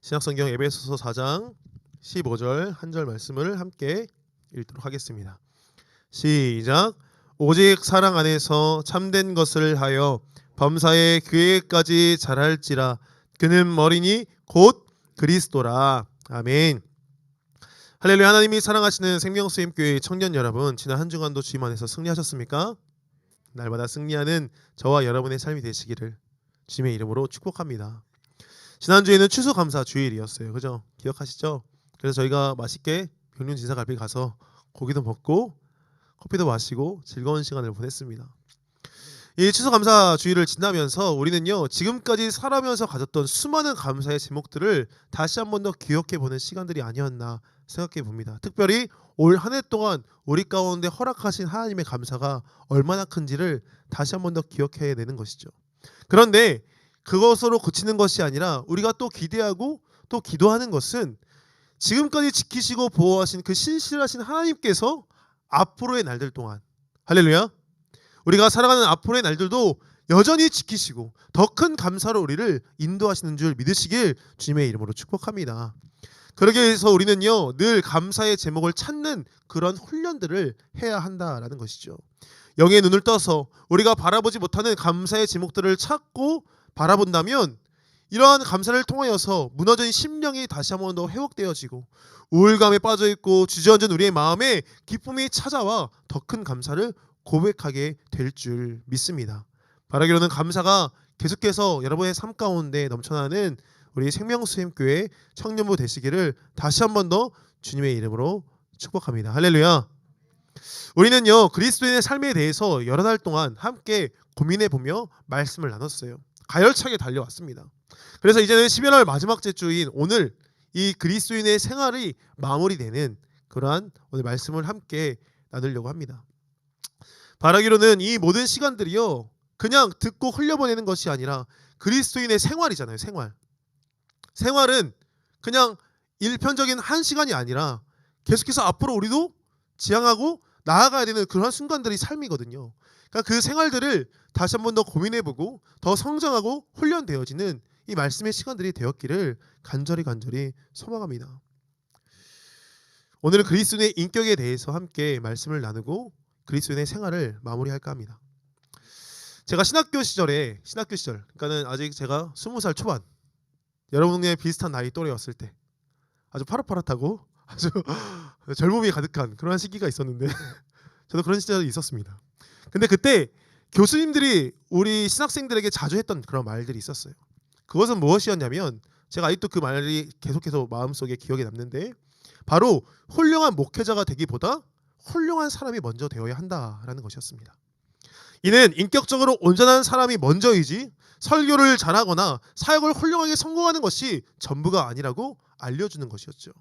신약성경 에베소서 4장 15절 한 절 말씀을 함께 읽도록 하겠습니다. 시작. 오직 사랑 안에서 참된 것을 하여 범사의 교회까지 자랄지라. 그는 머리니 곧 그리스도라. 아멘. 할렐루야. 하나님이 사랑하시는 생명수임교회 청년 여러분, 지난 한 주간도 주님 안에서 승리하셨습니까? 날마다 승리하는 저와 여러분의 삶이 되시기를 주님의 이름으로 축복합니다. 지난주에는 추수감사 주일이었어요. 그죠? 기억하시죠? 그래서 저희가 맛있게 병륜진사갈비 가서 고기도 먹고 커피도 마시고 즐거운 시간을 보냈습니다. 이 추수감사 주일을 지나면서 우리는요, 지금까지 살아면서 가졌던 수많은 감사의 제목들을 다시 한 번 더 기억해보는 시간들이 아니었나 생각해 봅니다. 특별히 올 한 해 동안 우리 가운데 허락하신 하나님의 감사가 얼마나 큰지를 다시 한 번 더 기억해내는 것이죠. 그런데 그것으로 그치는 것이 아니라 우리가 또 기대하고 또 기도하는 것은 지금까지 지키시고 보호하신 그 신실하신 하나님께서 앞으로의 날들 동안, 할렐루야, 우리가 살아가는 앞으로의 날들도 여전히 지키시고 더 큰 감사로 우리를 인도하시는 줄 믿으시길 주님의 이름으로 축복합니다. 그러기 위해서 우리는요, 늘 감사의 제목을 찾는 그런 훈련들을 해야 한다라는 것이죠. 영의 눈을 떠서 우리가 바라보지 못하는 감사의 제목들을 찾고 바라본다면 이러한 감사를 통하여서 무너진 심령이 다시 한 번 더 회복되어지고 우울감에 빠져있고 주저앉은 우리의 마음에 기쁨이 찾아와 더 큰 감사를 고백하게 될 줄 믿습니다. 바라기로는 감사가 계속해서 여러분의 삶 가운데 넘쳐나는 우리 생명수임교회 청년부 되시기를 다시 한 번 더 주님의 이름으로 축복합니다. 할렐루야. 우리는요, 그리스도인의 삶에 대해서 여러 달 동안 함께 고민해보며 말씀을 나눴어요. 가열차게 달려왔습니다. 그래서 이제는 11월 마지막 주인 오늘 이 그리스도인의 생활이 마무리되는 그러한 오늘 말씀을 함께 나누려고 합니다. 바라기로는 이 모든 시간들이요, 그냥 듣고 흘려보내는 것이 아니라 그리스도인의 생활이잖아요. 생활은 그냥 일편적인 한 시간이 아니라 계속해서 앞으로 우리도 지향하고 나아가야 되는 그런 순간들이 삶이거든요. 그러니까 그 생활들을 다시 한 번 더 고민해보고 더 성장하고 훈련되어지는 이 말씀의 시간들이 되었기를 간절히 소망합니다. 오늘은 그리스도인의 인격에 대해서 함께 말씀을 나누고 그리스도인의 생활을 마무리할까 합니다. 제가 신학교 시절, 그러니까는 아직 제가 20살 초반, 여러분의 비슷한 나이 또래였을 때 아주 파릇파릇하고 아주 젊음이 가득한 그런 시기가 있었는데 저도 그런 시절이 있었습니다. 근데 그때 교수님들이 우리 신학생들에게 자주 했던 그런 말들이 있었어요. 그것은 무엇이었냐면, 제가 아직도 그 말이 계속해서 마음속에 기억에 남는데, 바로 훌륭한 목회자가 되기보다 훌륭한 사람이 먼저 되어야 한다라는 것이었습니다. 이는 인격적으로 온전한 사람이 먼저이지 설교를 잘하거나 사역을 훌륭하게 성공하는 것이 전부가 아니라고 알려주는 것이었죠.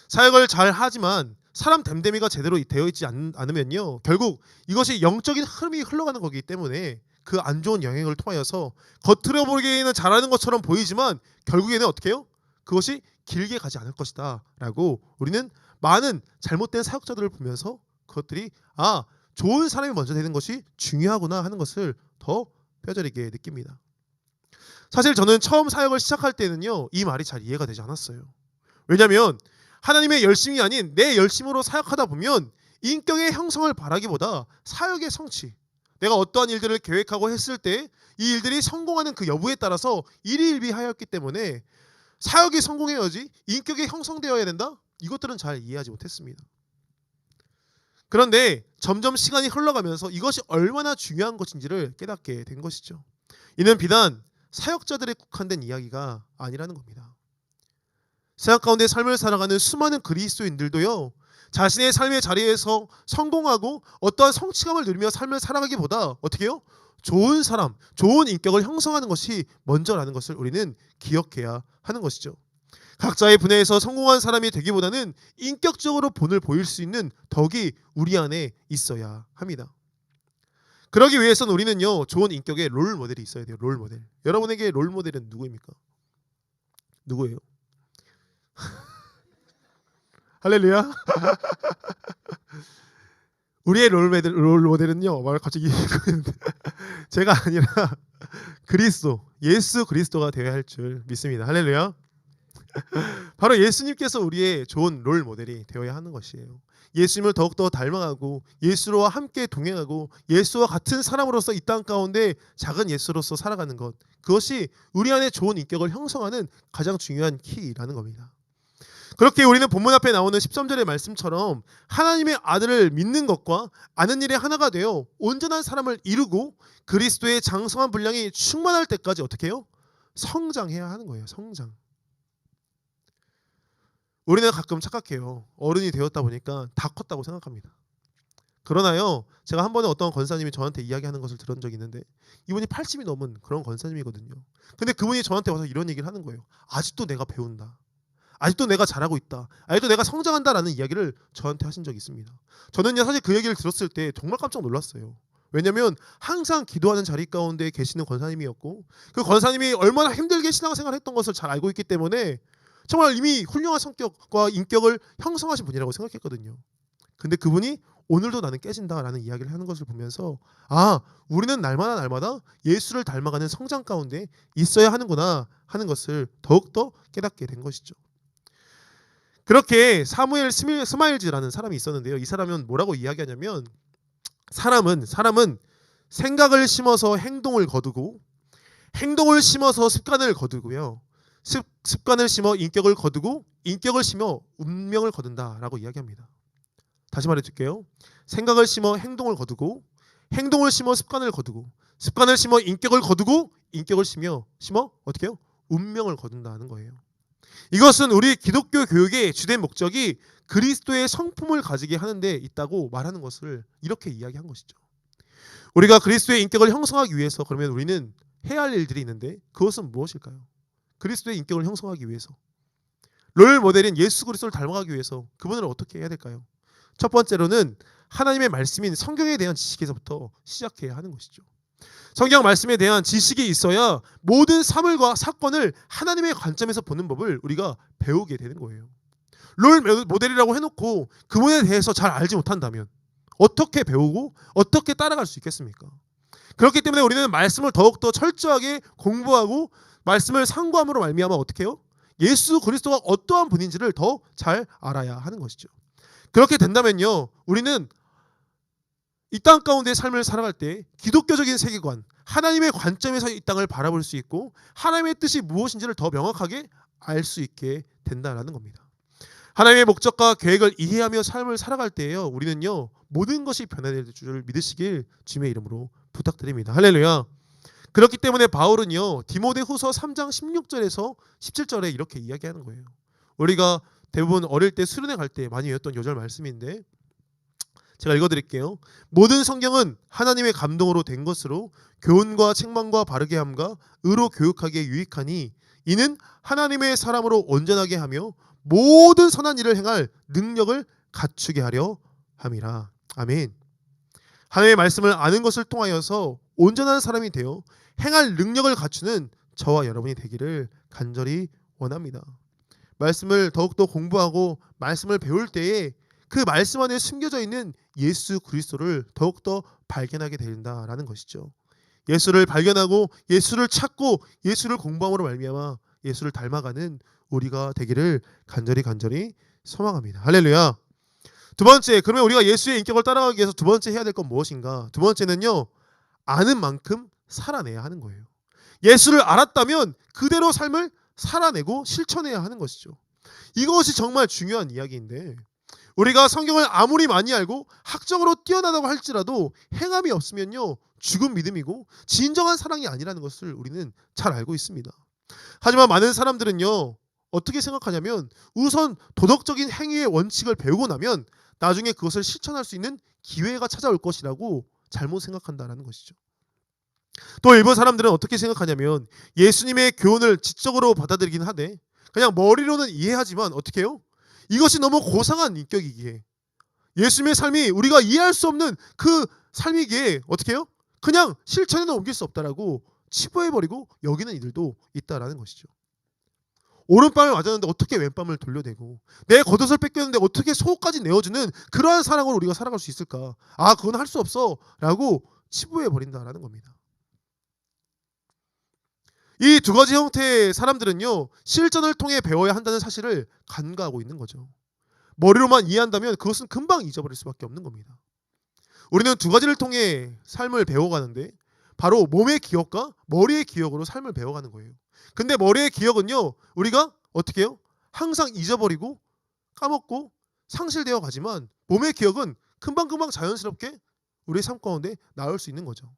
사역을 잘 하지만 사람 됨됨이가 제대로 되어 있지 않으면요, 결국 이것이 영적인 흐름이 흘러가는 거기 때문에 그 안 좋은 영향을 통하여서 겉으로 보기에는 잘하는 것처럼 보이지만 결국에는 어떻게 해요? 그것이 길게 가지 않을 것이다 라고 우리는 많은 잘못된 사역자들을 보면서 그것들이 좋은 사람이 먼저 되는 것이 중요하구나 하는 것을 더 뼈저리게 느낍니다. 사실 저는 처음 사역을 시작할 때는요, 이 말이 잘 이해가 되지 않았어요. 왜냐하면 하나님의 열심이 아닌 내 열심으로 사역하다 보면 인격의 형성을 바라기보다 사역의 성취, 내가 어떠한 일들을 계획하고 했을 때 이 일들이 성공하는 그 여부에 따라서 일희일비하였기 때문에 사역이 성공해야지 인격이 형성되어야 된다? 이것들은 잘 이해하지 못했습니다. 그런데 점점 시간이 흘러가면서 이것이 얼마나 중요한 것인지를 깨닫게 된 것이죠. 이는 비단 사역자들에 국한된 이야기가 아니라는 겁니다. 사역 가운데 삶을 살아가는 수많은 그리스도인들도요, 자신의 삶의 자리에서 성공하고 어떠한 성취감을 누리며 삶을 살아가기보다 어떻게 해요? 좋은 사람, 좋은 인격을 형성하는 것이 먼저라는 것을 우리는 기억해야 하는 것이죠. 각자의 분야에서 성공한 사람이 되기보다는 인격적으로 본을 보일 수 있는 덕이 우리 안에 있어야 합니다. 그러기 위해서는 우리는요, 좋은 인격의 롤 모델이 있어야 돼요. 롤 모델. 여러분에게 롤 모델은 누구입니까? 누구예요? 할렐루야. 우리의 롤 모델은요, 갑자기 제가 아니라 예수 그리스도가 되어야 할 줄 믿습니다. 할렐루야. 바로 예수님께서 우리의 좋은 롤 모델이 되어야 하는 것이에요. 예수님을 더욱더 닮아가고 예수와 함께 동행하고 예수와 같은 사람으로서 이 땅 가운데 작은 예수로서 살아가는 것, 그것이 우리 안에 좋은 인격을 형성하는 가장 중요한 키라는 겁니다. 그렇게 우리는 본문 앞에 나오는 13절의 말씀처럼 하나님의 아들을 믿는 것과 아는 일에 하나가 되어 온전한 사람을 이루고 그리스도의 장성한 분량이 충만할 때까지 어떻게 해요? 성장해야 하는 거예요. 성장. 우리는 가끔 착각해요. 어른이 되었다 보니까 다 컸다고 생각합니다. 그러나요, 제가 한 번에 어떤 권사님이 저한테 이야기하는 것을 들은 적이 있는데, 이분이 80이 넘은 그런 권사님이거든요. 근데 그분이 저한테 와서 이런 얘기를 하는 거예요. 아직도 내가 배운다. 아직도 내가 잘하고 있다. 아직도 내가 성장한다라는 이야기를 저한테 하신 적이 있습니다. 저는요, 사실 그 얘기를 들었을 때 정말 깜짝 놀랐어요. 왜냐면 항상 기도하는 자리 가운데 계시는 권사님이었고, 그 권사님이 얼마나 힘들게 신앙생활을 했던 것을 잘 알고 있기 때문에 정말 이미 훌륭한 성격과 인격을 형성하신 분이라고 생각했거든요. 근데 그분이 오늘도 나는 깨진다라는 이야기를 하는 것을 보면서, 아, 우리는 날마다 예수를 닮아가는 성장 가운데 있어야 하는구나 하는 것을 더욱더 깨닫게 된 것이죠. 그렇게 사무엘 스마일즈라는 사람이 있었는데요. 이 사람은 뭐라고 이야기하냐면, 사람은 생각을 심어서 행동을 거두고, 행동을 심어서 습관을 거두고요, 습관을 심어 인격을 거두고, 인격을 심어 운명을 거둔다라고 이야기합니다. 다시 말해줄게요. 생각을 심어 행동을 거두고, 행동을 심어 습관을 거두고, 습관을 심어 인격을 거두고, 인격을 심어 어떻게 해요? 운명을 거둔다는 거예요. 이것은 우리 기독교 교육의 주된 목적이 그리스도의 성품을 가지게 하는 데 있다고 말하는 것을 이렇게 이야기한 것이죠. 우리가 그리스도의 인격을 형성하기 위해서 그러면 우리는 해야 할 일들이 있는데, 그것은 무엇일까요? 그리스도의 인격을 형성하기 위해서, 롤 모델인 예수 그리스도를 닮아가기 위해서 그분을 어떻게 해야 될까요? 첫 번째로는 하나님의 말씀인 성경에 대한 지식에서부터 시작해야 하는 것이죠. 성경 말씀에 대한 지식이 있어야 모든 사물과 사건을 하나님의 관점에서 보는 법을 우리가 배우게 되는 거예요. 롤 모델이라고 해놓고 그분에 대해서 잘 알지 못한다면 어떻게 배우고 어떻게 따라갈 수 있겠습니까? 그렇기 때문에 우리는 말씀을 더욱더 철저하게 공부하고 말씀을 상고함으로 말미암아 어떻게 해요? 예수 그리스도가 어떠한 분인지를 더 잘 알아야 하는 것이죠. 그렇게 된다면요, 우리는 이 땅 가운데 삶을 살아갈 때 기독교적인 세계관, 하나님의 관점에서 이 땅을 바라볼 수 있고 하나님의 뜻이 무엇인지를 더 명확하게 알 수 있게 된다라는 겁니다. 하나님의 목적과 계획을 이해하며 삶을 살아갈 때에요, 우리는요, 모든 것이 변화될 줄 믿으시길 주님의 이름으로 부탁드립니다. 할렐루야. 그렇기 때문에 바울은요, 디모데후서 3장 16절에서 17절에 이렇게 이야기하는 거예요. 우리가 대부분 어릴 때 수련회 갈 때 많이 외웠던 요절 말씀인데, 제가 읽어드릴게요. 모든 성경은 하나님의 감동으로 된 것으로 교훈과 책망과 바르게 함과 의로 교육하기에 유익하니 이는 하나님의 사람으로 온전하게 하며 모든 선한 일을 행할 능력을 갖추게 하려 함이라. 아멘. 하나님의 말씀을 아는 것을 통하여서 온전한 사람이 되어 행할 능력을 갖추는 저와 여러분이 되기를 간절히 원합니다. 말씀을 더욱더 공부하고 말씀을 배울 때에 그 말씀 안에 숨겨져 있는 예수 그리스도를 더욱더 발견하게 된다라는 것이죠. 예수를 발견하고 예수를 찾고 예수를 공부함으로 말미암아 예수를 닮아가는 우리가 되기를 간절히 소망합니다. 할렐루야. 두 번째, 그러면 우리가 예수의 인격을 따라가기 위해서 두 번째 해야 될 건 무엇인가? 두 번째는요, 아는 만큼 살아내야 하는 거예요. 예수를 알았다면 그대로 삶을 살아내고 실천해야 하는 것이죠. 이것이 정말 중요한 이야기인데, 우리가 성경을 아무리 많이 알고 학적으로 뛰어나다고 할지라도 행함이 없으면요, 죽은 믿음이고 진정한 사랑이 아니라는 것을 우리는 잘 알고 있습니다. 하지만 많은 사람들은요, 어떻게 생각하냐면 우선 도덕적인 행위의 원칙을 배우고 나면 나중에 그것을 실천할 수 있는 기회가 찾아올 것이라고 잘못 생각한다는 것이죠. 또 일부 사람들은 어떻게 생각하냐면 예수님의 교훈을 지적으로 받아들이긴 하되 그냥 머리로는 이해하지만 어떻게 해요? 이것이 너무 고상한 인격이기에, 예수님의 삶이 우리가 이해할 수 없는 그 삶이기에 어떻게 해요? 그냥 실천에는 옮길 수 없다라고 치부해버리고 여기는 이들도 있다라는 것이죠. 오른밤을 맞았는데 어떻게 왼밤을 돌려대고, 내 겉옷을 뺏겼는데 어떻게 속옷까지 내어주는 그러한 사랑으로 우리가 살아갈 수 있을까? 아, 그건 할 수 없어 라고 치부해버린다라는 겁니다. 이 두 가지 형태의 사람들은요, 실전을 통해 배워야 한다는 사실을 간과하고 있는 거죠. 머리로만 이해한다면 그것은 금방 잊어버릴 수밖에 없는 겁니다. 우리는 두 가지를 통해 삶을 배워가는데 바로 몸의 기억과 머리의 기억으로 삶을 배워가는 거예요. 근데 머리의 기억은요, 우리가 어떻게 해요? 항상 잊어버리고 까먹고 상실되어 가지만 몸의 기억은 금방금방 자연스럽게 우리의 삶 가운데 나올 수 있는 거죠.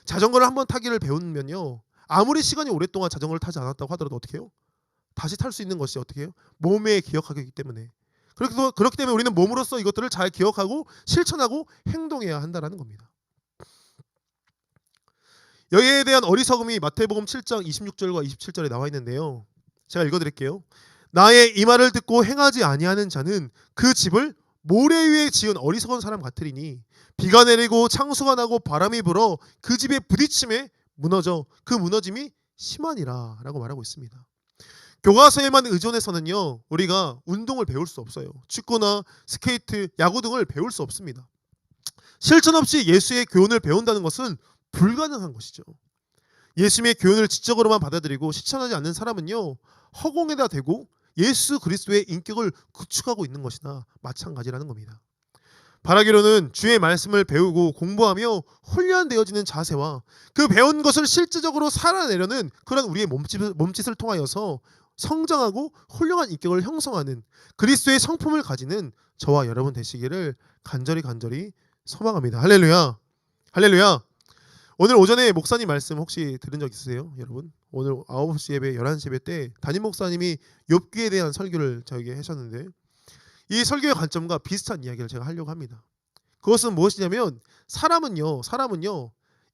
자전거를 한번 타기를 배우면요, 아무리 시간이 오랫동안 자전거를 타지 않았다고 하더라도 어떻게 해요? 다시 탈 수 있는 것이 어떻게 해요? 몸에 기억하기 때문에. 그렇기 때문에 우리는 몸으로써 이것들을 잘 기억하고 실천하고 행동해야 한다는 겁니다. 여기에 대한 어리석음이 마태복음 7장 26절과 27절에 나와 있는데요. 제가 읽어드릴게요. 나의 이 말을 듣고 행하지 아니하는 자는 그 집을 모래 위에 지은 어리석은 사람 같으리니 비가 내리고 창수가 나고 바람이 불어 그 집에 부딪힘에 무너져 그 무너짐이 심하니라 라고 말하고 있습니다. 교과서에만 의존해서는요, 우리가 운동을 배울 수 없어요. 축구나 스케이트, 야구 등을 배울 수 없습니다. 실천 없이 예수의 교훈을 배운다는 것은 불가능한 것이죠. 예수님의 교훈을 지적으로만 받아들이고 실천하지 않는 사람은요, 허공에다 대고 예수 그리스도의 인격을 구축하고 있는 것이나 마찬가지라는 겁니다. 바라기로는 주의 말씀을 배우고 공부하며 훈련되어지는 자세와 그 배운 것을 실제적으로 살아내려는 그런 우리의 몸짓을 통하여서 성장하고 훌륭한 인격을 형성하는 그리스도의 성품을 가지는 저와 여러분 되시기를 간절히 소망합니다. 할렐루야. 할렐루야. 오늘 오전에 목사님 말씀 혹시 들은 적 있으세요? 여러분, 오늘 9시 예배, 11시 예배 때 담임 목사님이 욥기에 대한 설교를 저에게 하셨는데 이 설교의 관점과 비슷한 이야기를 제가 하려고 합니다. 그것은 무엇이냐면 사람은요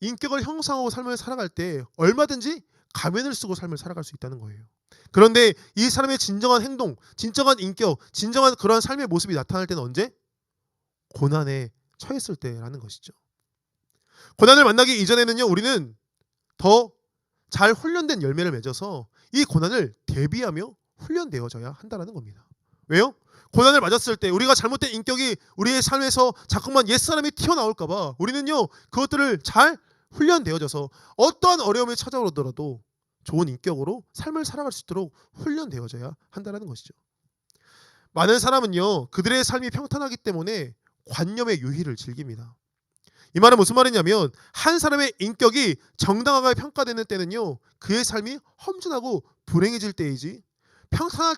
인격을 형성하고 삶을 살아갈 때 얼마든지 가면을 쓰고 삶을 살아갈 수 있다는 거예요. 그런데 이 사람의 진정한 행동, 진정한 인격, 진정한 그러한 삶의 모습이 나타날 때는 언제? 고난에 처했을 때라는 것이죠. 고난을 만나기 이전에는요, 우리는 더 잘 훈련된 열매를 맺어서 이 고난을 대비하며 훈련되어져야 한다는 겁니다. 왜요? 고난을 맞았을 때 우리가 잘못된 인격이 우리의 삶에서 자꾸만 옛사람이 튀어나올까 봐 우리는요, 그것들을 잘 훈련되어져서 어떠한 어려움이 찾아오더라도 좋은 인격으로 삶을 살아갈 수 있도록 훈련되어져야 한다는 것이죠. 많은 사람은요, 그들의 삶이 평탄하기 때문에 관념의 유희를 즐깁니다. 이 말은 무슨 말이냐면 한 사람의 인격이 정당하게 평가되는 때는요, 그의 삶이 험준하고 불행해질 때이지 평안할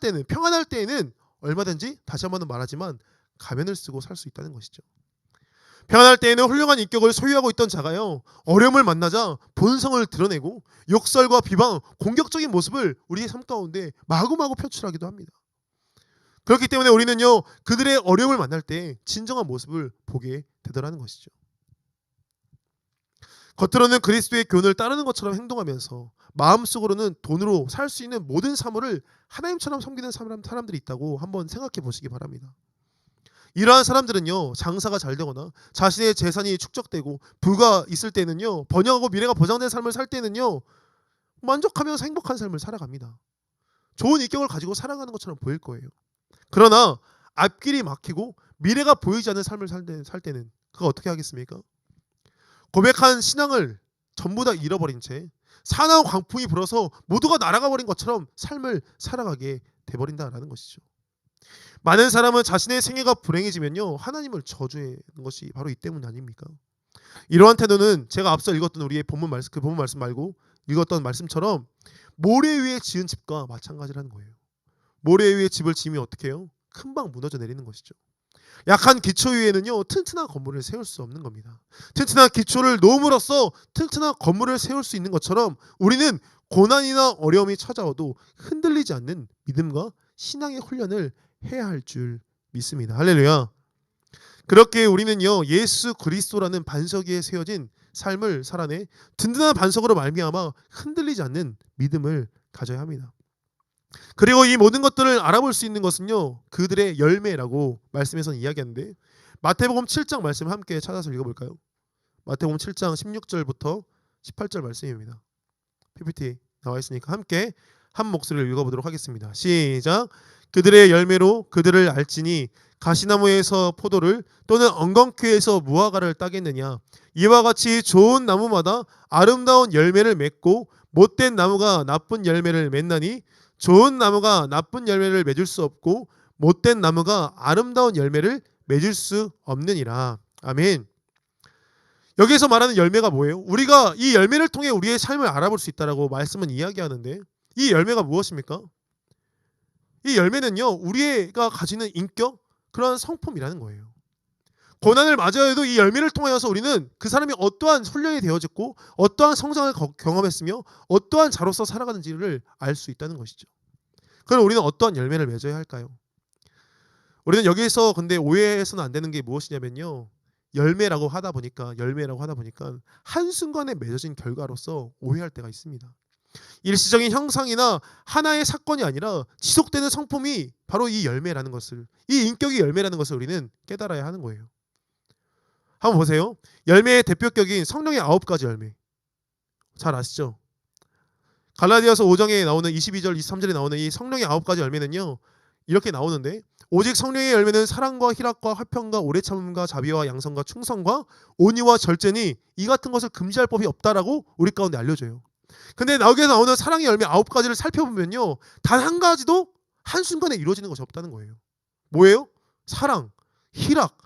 때에는 얼마든지, 다시 한번 말하지만, 가면을 쓰고 살 수 있다는 것이죠. 평안할 때에는 훌륭한 인격을 소유하고 있던 자가요, 어려움을 만나자 본성을 드러내고 욕설과 비방, 공격적인 모습을 우리의 삶 가운데 마구마구 표출하기도 합니다. 그렇기 때문에 우리는요, 그들의 어려움을 만날 때 진정한 모습을 보게 되더라는 것이죠. 겉으로는 그리스도의 교훈을 따르는 것처럼 행동하면서 마음속으로는 돈으로 살 수 있는 모든 사물을 하나님처럼 섬기는 사람들이 있다고 한번 생각해 보시기 바랍니다. 이러한 사람들은요, 장사가 잘 되거나 자신의 재산이 축적되고 부가 있을 때는요, 번영하고 미래가 보장된 삶을 살 때는요, 만족하면서 행복한 삶을 살아갑니다. 좋은 인격을 가지고 살아가는 것처럼 보일 거예요. 그러나 앞길이 막히고 미래가 보이지 않는 삶을 살 때는 그거 어떻게 하겠습니까? 고백한 신앙을 전부 다 잃어버린 채 사나운 광풍이 불어서 모두가 날아가 버린 것처럼 삶을 살아가게 돼버린다라는 것이죠. 많은 사람은 자신의 생애가 불행해지면요, 하나님을 저주하는 것이 바로 이 때문 아닙니까? 이러한 태도는 제가 앞서 읽었던 우리의 본문 말씀 말고 읽었던 말씀처럼 모래 위에 지은 집과 마찬가지라는 거예요. 모래 위에 집을 지으면 어떻게 해요? 금방 무너져 내리는 것이죠. 약한 기초 위에는요, 튼튼한 건물을 세울 수 없는 겁니다. 튼튼한 기초를 놓음으로써 튼튼한 건물을 세울 수 있는 것처럼 우리는 고난이나 어려움이 찾아와도 흔들리지 않는 믿음과 신앙의 훈련을 해야 할 줄 믿습니다. 할렐루야. 그렇게 우리는요, 예수 그리스도라는 반석 위에 세워진 삶을 살아내 든든한 반석으로 말미암아 흔들리지 않는 믿음을 가져야 합니다. 그리고 이 모든 것들을 알아볼 수 있는 것은요, 그들의 열매라고 말씀에서는 이야기하는데, 마태복음 7장 말씀을 함께 찾아서 읽어볼까요? 마태복음 7장 16절부터 18절 말씀입니다. PPT 나와 있으니까 함께 한 목소리를 읽어보도록 하겠습니다. 시작. 그들의 열매로 그들을 알지니 가시나무에서 포도를 또는 엉겅퀴에서 무화과를 따겠느냐. 이와 같이 좋은 나무마다 아름다운 열매를 맺고 못된 나무가 나쁜 열매를 맺나니 좋은 나무가 나쁜 열매를 맺을 수 없고 못된 나무가 아름다운 열매를 맺을 수 없느니라. 아멘. 여기에서 말하는 열매가 뭐예요? 우리가 이 열매를 통해 우리의 삶을 알아볼 수 있다라고 말씀은 이야기하는데 이 열매가 무엇입니까? 이 열매는요, 우리가 가지는 인격, 그런 성품이라는 거예요. 고난을 맞아야 해도 이 열매를 통하여서 우리는 그 사람이 어떠한 훈련이 되어졌고 어떠한 성장을 경험했으며 어떠한 자로서 살아가는지를 알 수 있다는 것이죠. 그럼 우리는 어떠한 열매를 맺어야 할까요? 우리는 여기에서 근데 오해해서는 안 되는 게 무엇이냐면요, 열매라고 하다 보니까 한순간에 맺어진 결과로서 오해할 때가 있습니다. 일시적인 형상이나 하나의 사건이 아니라 지속되는 성품이 바로 이 열매라는 것을, 이 인격의 열매라는 것을 우리는 깨달아야 하는 거예요. 한번 보세요. 열매의 대표격인 성령의 9가지 열매 잘 아시죠? 갈라디아서 5장에 나오는 22절 23절에 나오는 이 성령의 9가지 열매는요, 이렇게 나오는데 오직 성령의 열매는 사랑과 희락과 화평과 오래 참음과 자비와 양성과 충성과 온유와 절제니 이 같은 것을 금지할 법이 없다라고 우리 가운데 알려줘요. 근데 여기에 나오는 사랑의 열매 9가지를 살펴보면요, 단 한 가지도 한순간에 이루어지는 것이 없다는 거예요. 뭐예요? 사랑, 희락,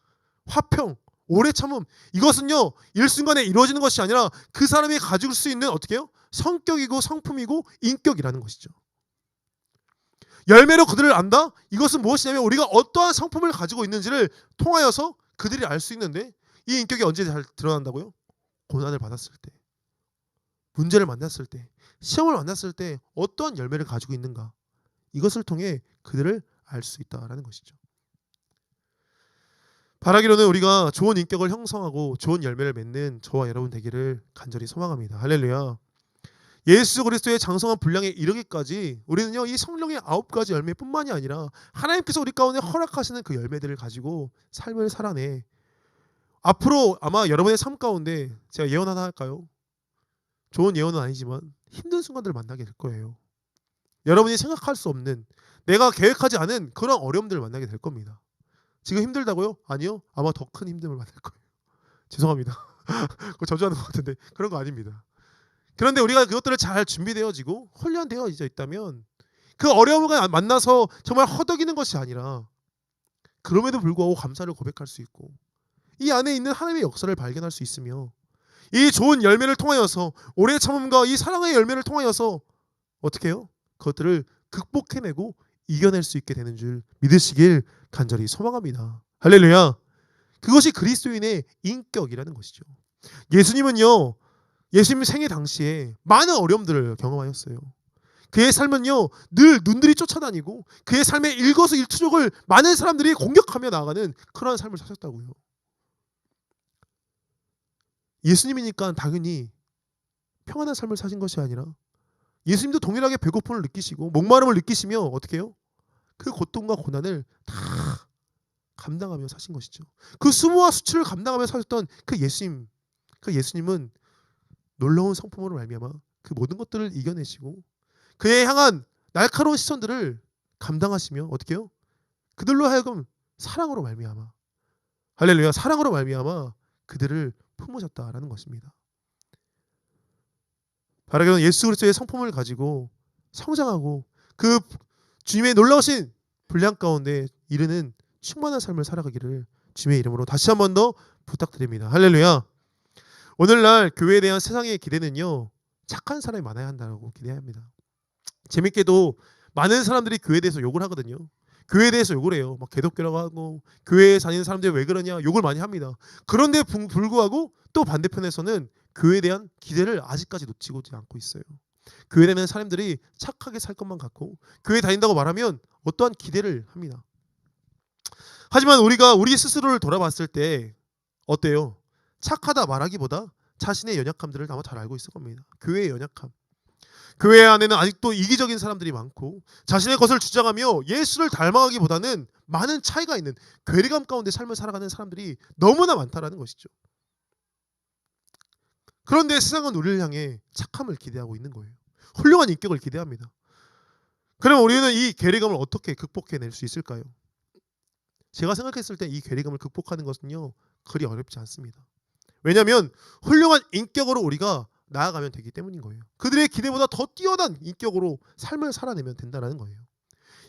화평, 오래 참음. 이것은요, 일순간에 이루어지는 것이 아니라 그 사람이 가질 수 있는 어떻게 해요? 성격이고 성품이고 인격이라는 것이죠. 열매로 그들을 안다? 이것은 무엇이냐면 우리가 어떠한 성품을 가지고 있는지를 통하여서 그들이 알 수 있는데, 이 인격이 언제 잘 드러난다고요? 고난을 받았을 때, 문제를 만났을 때, 시험을 만났을 때 어떠한 열매를 가지고 있는가, 이것을 통해 그들을 알 수 있다라는 것이죠. 바라기로는 우리가 좋은 인격을 형성하고 좋은 열매를 맺는 저와 여러분 되기를 간절히 소망합니다. 할렐루야. 예수 그리스도의 장성한 분량에 이르기까지 우리는요, 이 성령의 9가지 열매뿐만이 아니라 하나님께서 우리 가운데 허락하시는 그 열매들을 가지고 삶을 살아내. 앞으로 아마 여러분의 삶 가운데 제가 예언 하나 할까요? 좋은 예언은 아니지만 힘든 순간들을 만나게 될 거예요. 여러분이 생각할 수 없는, 내가 계획하지 않은 그런 어려움들을 만나게 될 겁니다. 지금 힘들다고요? 아니요. 아마 더 큰 힘듦을 만날 거예요. 죄송합니다. 그거 저주하는 것 같은데 그런 거 아닙니다. 그런데 우리가 그것들을 잘 준비되어지고 훈련되어 있다면 그 어려움을 만나서 정말 허덕이는 것이 아니라 그럼에도 불구하고 감사를 고백할 수 있고 이 안에 있는 하나님의 역사를 발견할 수 있으며 이 좋은 열매를 통하여서, 오래 참음과 이 사랑의 열매를 통하여서 어떻게 해요? 그것들을 극복해내고 이겨낼 수 있게 되는 줄 믿으시길 간절히 소망합니다. 할렐루야. 그것이 그리스도인의 인격이라는 것이죠. 예수님은요, 예수님 생애 당시에 많은 어려움들을 경험하였어요. 그의 삶은요, 늘 눈들이 쫓아다니고 그의 삶의 일거수일투족을 많은 사람들이 공격하며 나아가는 그러한 삶을 사셨다고요. 예수님이니까 당연히 평안한 삶을 사신 것이 아니라 예수님도 동일하게 배고픔을 느끼시고 목마름을 느끼시며 어떻게 해요? 그 고통과 고난을 다 감당하며 사신 것이죠. 그 수모와 수치를 감당하며 사셨던 그 예수님은 놀라운 성품으로 말미암아 그 모든 것들을 이겨내시고 그에 향한 날카로운 시선들을 감당하시며 어떻게 해요? 그들로 하여금 사랑으로 말미암아, 할렐루야, 사랑으로 말미암아 그들을 품으셨다라는 것입니다. 바라기는 예수 그리스도의 성품을 가지고 성장하고 그 주님의 놀라우신 분량 가운데 이르는 충만한 삶을 살아가기를 주님의 이름으로 다시 한 번 더 부탁드립니다. 할렐루야. 오늘날 교회에 대한 세상의 기대는요, 착한 사람이 많아야 한다고 기대합니다. 재밌게도 많은 사람들이 교회에 대해서 욕을 하거든요. 교회에 대해서 욕을 해요. 막 개독교라고 하고 교회에 다니는 사람들이 왜 그러냐 욕을 많이 합니다. 그런데 불구하고 또 반대편에서는 교회에 대한 기대를 아직까지 놓치고 않고 있어요. 교회에 다니는 사람들이 착하게 살 것만 같고 교회 다닌다고 말하면 어떠한 기대를 합니다. 하지만 우리가 우리 스스로를 돌아봤을 때 어때요? 착하다 말하기보다 자신의 연약함들을 아마 잘 알고 있을 겁니다. 교회의 연약함. 교회 안에는 아직도 이기적인 사람들이 많고 자신의 것을 주장하며 예수를 닮아가기보다는 많은 차이가 있는 괴리감 가운데 삶을 살아가는 사람들이 너무나 많다라는 것이죠. 그런데 세상은 우리를 향해 착함을 기대하고 있는 거예요. 훌륭한 인격을 기대합니다. 그럼 우리는 이 괴리감을 어떻게 극복해낼 수 있을까요? 제가 생각했을 때 이 괴리감을 극복하는 것은요, 그리 어렵지 않습니다. 왜냐하면 훌륭한 인격으로 우리가 나아가면 되기 때문인 거예요. 그들의 기대보다 더 뛰어난 인격으로 삶을 살아내면 된다는 거예요.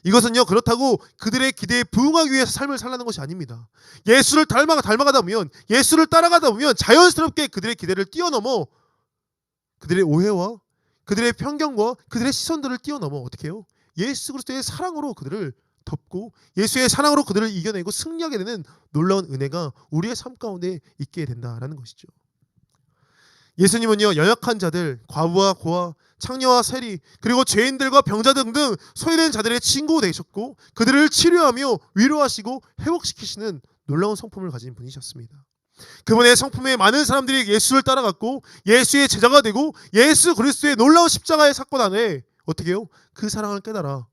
이것은요, 그렇다고 그들의 기대에 부응하기 위해서 삶을 살라는 것이 아닙니다. 예수를 닮아가다 보면, 예수를 따라가다 보면 자연스럽게 그들의 기대를 뛰어넘어 그들의 오해와 그들의 편견과 그들의 시선들을 뛰어넘어 어떻게 해요? 예수 그리스도의 사랑으로 그들을 덮고 예수의 사랑으로 그들을 이겨내고 승리하게 되는 놀라운 은혜가 우리의 삶 가운데 있게 된다라는 것이죠. 예수님은요, 연약한 자들, 과부와 고아, 창녀와 세리, 그리고 죄인들과 병자 등등 소외된 자들의 친구 되셨고 그들을 치료하며 위로하시고 회복시키시는 놀라운 성품을 가진 분이셨습니다. 그분의 성품에 많은 사람들이 예수를 따라갔고 예수의 제자가 되고 예수 그리스도의 놀라운 십자가의 사건 안에 어떻게 해요? 그 사랑을 깨달아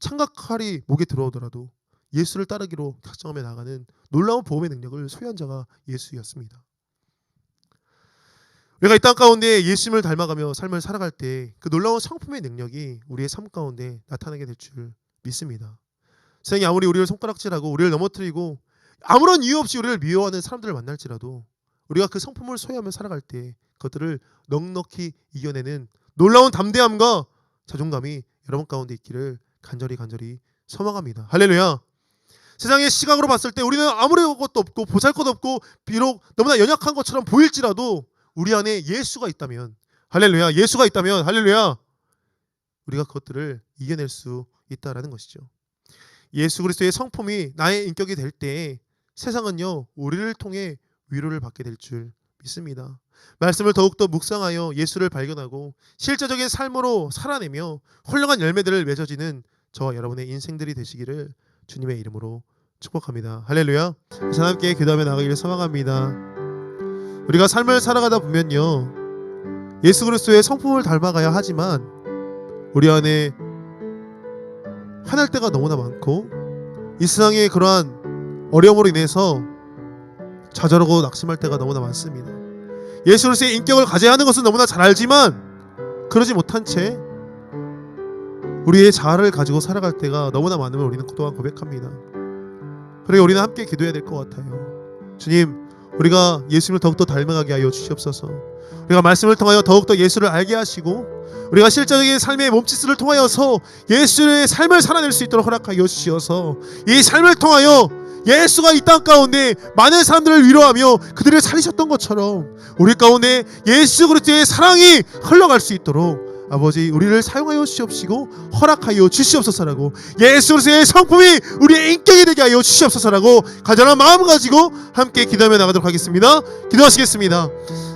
창각칼이 목에 들어오더라도 예수를 따르기로 작정하며 나가는 놀라운 보험의 능력을 소유한 자가 예수였습니다. 우리가 이 땅 가운데 예수님을 닮아가며 삶을 살아갈 때 그 놀라운 성품의 능력이 우리의 삶 가운데 나타나게 될 줄 믿습니다. 세상이 아무리 우리를 손가락질하고 우리를 넘어뜨리고 아무런 이유 없이 우리를 미워하는 사람들을 만날지라도 우리가 그 성품을 소유하며 살아갈 때 그것들을 넉넉히 이겨내는 놀라운 담대함과 자존감이 여러분 가운데 있기를 간절히 소망합니다. 할렐루야. 세상의 시각으로 봤을 때 우리는 아무것도 없고 보잘것 없고 비록 너무나 연약한 것처럼 보일지라도 우리 안에 예수가 있다면, 할렐루야, 예수가 있다면, 할렐루야, 우리가 그것들을 이겨낼 수 있다라는 것이죠. 예수 그리스도의 성품이 나의 인격이 될 때 세상은요, 우리를 통해 위로를 받게 될 줄 믿습니다. 말씀을 더욱더 묵상하여 예수를 발견하고 실제적인 삶으로 살아내며 훌륭한 열매들을 맺어지는 저와 여러분의 인생들이 되시기를 주님의 이름으로 축복합니다. 할렐루야. 자, 함께 기도하며 나가기를 소망합니다. 우리가 삶을 살아가다 보면요, 예수 그리스도의 성품을 닮아가야 하지만 우리 안에 화날 때가 너무나 많고 이 세상의 그러한 어려움으로 인해서 좌절하고 낙심할 때가 너무나 많습니다. 예수 그리스도의 인격을 가져야 하는 것은 너무나 잘 알지만 그러지 못한 채 우리의 자아를 가지고 살아갈 때가 너무나 많음을 우리는 또한 고백합니다. 그리고 우리는 함께 기도해야 될 것 같아요. 주님, 우리가 예수님을 더욱더 닮아가게 하여 주시옵소서. 우리가 말씀을 통하여 더욱더 예수를 알게 하시고 우리가 실제적인 삶의 몸짓을 통하여서 예수의 삶을 살아낼 수 있도록 허락하여 주시어서 이 삶을 통하여 예수가 이 땅 가운데 많은 사람들을 위로하며 그들을 살리셨던 것처럼 우리 가운데 예수 그리스도의 사랑이 흘러갈 수 있도록 아버지 우리를 사용하여 주시옵시고 허락하여 주시옵소서라고, 예수 그리스도의 성품이 우리의 인격이 되게 하여 주시옵소서라고 간절한 마음 가지고 함께 기도하며 나가도록 하겠습니다. 기도하시겠습니다.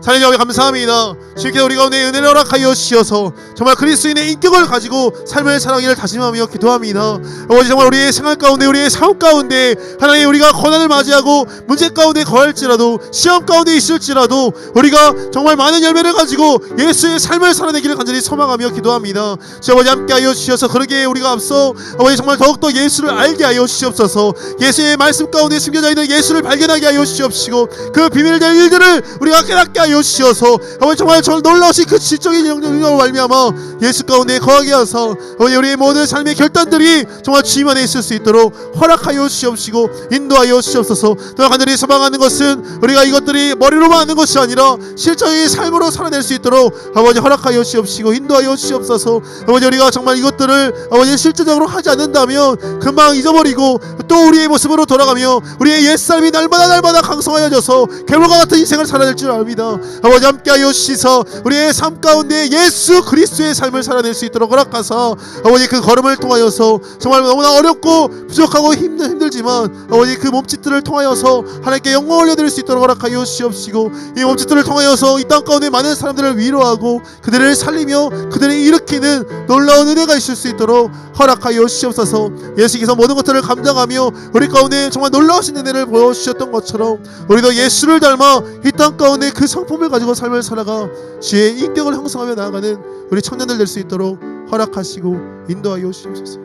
하나님 아버지 감사합니다. 주님께서 우리 가운데 은혜를 허락하여 주셔서 정말 그리스도인의 인격을 가지고 삶을 살아가기를 다짐하며 기도합니다. 아버지 정말 우리의 생활 가운데 우리의 삶 가운데 하나님 우리가 고난을 맞이하고 문제 가운데 거할지라도 시험 가운데 있을지라도 우리가 정말 많은 열매를 가지고 예수의 삶을 살아내기를 간절히 소망하며 기도합니다. 주 아버지 함께하여 주셔서 그러기에 우리가 앞서 아버지 정말 더욱더 예수를 알게 하여 주시옵소서. 예수의 말씀 가운데 숨겨져 있는 예수를 발견하게 하여 주시옵시고 그 비밀될 일들을 우리가 깨닫게 하여 주시어서 아버지 정말 놀라우신 그 지적인 영역으로 말미암아 예수 가운데 거하게 하사 아버지 우리의 모든 삶의 결단들이 정말 주님 안에 있을 수 있도록 허락하여 주시옵시고 인도하여 주시옵소서. 또 간절히 소망하는 것은 우리가 이것들이 머리로만 하는 것이 아니라 실제의 삶으로 살아낼 수 있도록 아버지 허락하여 주시옵시고 인도하여 주시옵소서. 아버지 우리가 정말 이것들을 아버지 실제적으로 하지 않는다면 금방 잊어버리고 또 우리의 모습으로 돌아가며 우리의 옛삶이 날마다 강성하여져서 괴물과 같은 인생을 살아낼 줄 압니다. 아버지 함께하여 주시서 우리의 삶 가운데 예수 그리스도의 삶을 살아낼 수 있도록 허락하사 아버지 그 걸음을 통하여서 정말 너무나 어렵고 부족하고 힘들지만 아버지 그 몸짓들을 통하여서 하나님께 영광을 올려드릴 수 있도록 허락하여 주시옵시고 이 몸짓들을 통하여서 이 땅 가운데 많은 사람들을 위로하고 그들을 살리며 그들을 일으키는 놀라운 은혜가 있을 수 있도록 허락하여 주시옵소서. 예수께서 모든 것들을 감당하며 우리 가운데 정말 놀라우신 은혜를 보여주셨던 것처럼 우리도 예수를 닮아 이 땅 가운데 그 성품을 가지고 삶을 살아가 주의 인격을 형성하며 나아가는 우리 청년들 될 수 있도록 허락하시고 인도하여 주시옵소서.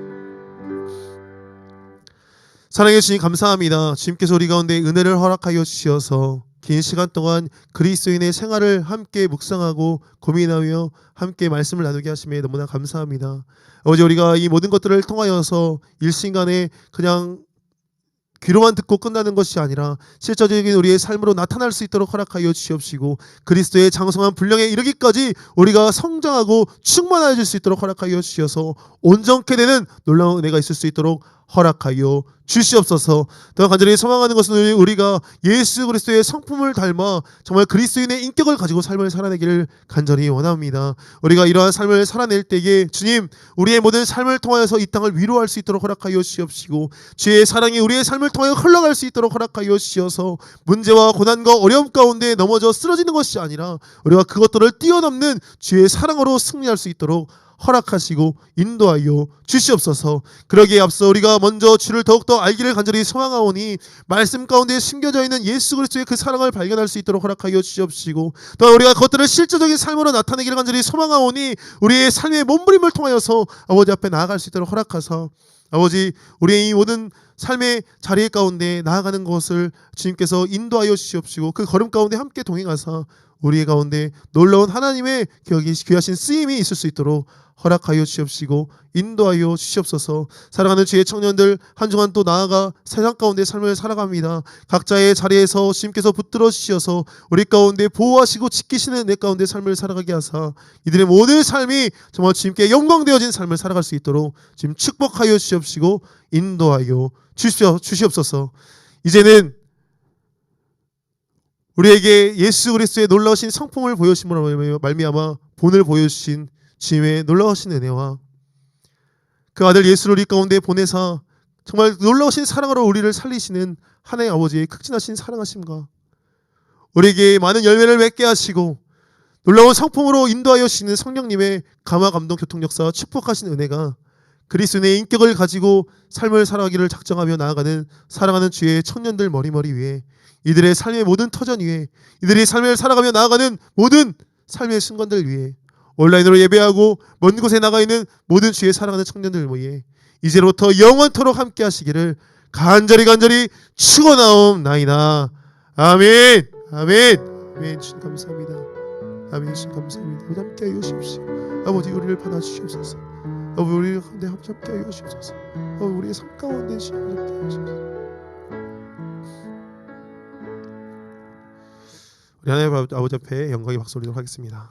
사랑해 주님 감사합니다. 주님께서 우리 가운데 은혜를 허락하여 주시어서 긴 시간 동안 그리스도인의 생활을 함께 묵상하고 고민하며 함께 말씀을 나누게 하심에 너무나 감사합니다. 아버지 우리가 이 모든 것들을 통하여서 일순간에 그냥 귀로만 듣고 끝나는 것이 아니라 실제적인 우리의 삶으로 나타날 수 있도록 허락하여 주시옵시고 그리스도의 장성한 분량에 이르기까지 우리가 성장하고 충만해질 수 있도록 허락하여 주셔서 온전케 되는 놀라운 은혜가 있을 수 있도록 허락하여 주시옵소서. 더 간절히 소망하는 것은 우리가 예수 그리스도의 성품을 닮아 정말 그리스도인의 인격을 가지고 삶을 살아내기를 간절히 원합니다. 우리가 이러한 삶을 살아낼 때에 주님 우리의 모든 삶을 통하여서 이 땅을 위로할 수 있도록 허락하여 주시옵시고 주의 사랑이 우리의 삶을 통하여 흘러갈 수 있도록 허락하여 주셔서 문제와 고난과 어려움 가운데 넘어져 쓰러지는 것이 아니라 우리가 그것들을 뛰어넘는 주의 사랑으로 승리할 수 있도록 허락하시고 인도하여 주시옵소서. 그러기에 앞서 우리가 먼저 주를 더욱더 알기를 간절히 소망하오니 말씀 가운데 숨겨져 있는 예수 그리스도의 그 사랑을 발견할 수 있도록 허락하여 주시옵시고 또 우리가 그것들을 실제적인 삶으로 나타내기를 간절히 소망하오니 우리의 삶의 몸부림을 통하여서 아버지 앞에 나아갈 수 있도록 허락하사 아버지 우리의 이 모든 삶의 자리 가운데 나아가는 것을 주님께서 인도하여 주시옵시고 그 걸음 가운데 함께 동행하사 우리 가운데 놀라운 하나님의 귀하신 쓰임이 있을 수 있도록 허락하여 주시옵시고 인도하여 주시옵소서. 사랑하는 주의 청년들 한 주간 또 나아가 세상 가운데 삶을 살아갑니다. 각자의 자리에서 주님께서 붙들어 주셔서 우리 가운데 보호하시고 지키시는 내 가운데 삶을 살아가게 하사 이들의 모든 삶이 정말 주님께 영광되어진 삶을 살아갈 수 있도록 지금 축복하여 주시옵시고 인도하여 주시옵소서. 이제는 우리에게 예수 그리스도의 놀라우신 성품을 보여주심으로 말미암아 본을 보여주신 주님의 놀라우신 은혜와 그 아들 예수를 우리 가운데 보내사 정말 놀라우신 사랑으로 우리를 살리시는 하나님의 아버지의 극진하신 사랑하심과 우리에게 많은 열매를 맺게 하시고 놀라운 성품으로 인도하여 주시는 성령님의 감화 감동 교통 역사 축복하신 은혜가 그리스도의 인격을 가지고 삶을 살아가기를 작정하며 나아가는 사랑하는 주의 청년들 머리머리 위에 이들의 삶의 모든 터전 위에 이들이 삶을 살아가며 나아가는 모든 삶의 순간들 위에 온라인으로 예배하고 먼 곳에 나가 있는 모든 주의 사랑하는 청년들 위해 이제로부터 영원토록 함께 하시기를 간절히 축원하옵나이다. 아멘. 아멘. 아멘. 주님 감사합니다. 아멘. 주님 감사합니다. 우리 함께 하여 주십시오. 아버지 우리를 받아주시옵소서. 아버지 우리를 가운데 함께 하여 주십소서. 아버지 우리의 삶 가운데 함께 하여 주십소서. 우리 하나님 아버지 앞에 영광의 박수 올리도록 하겠습니다.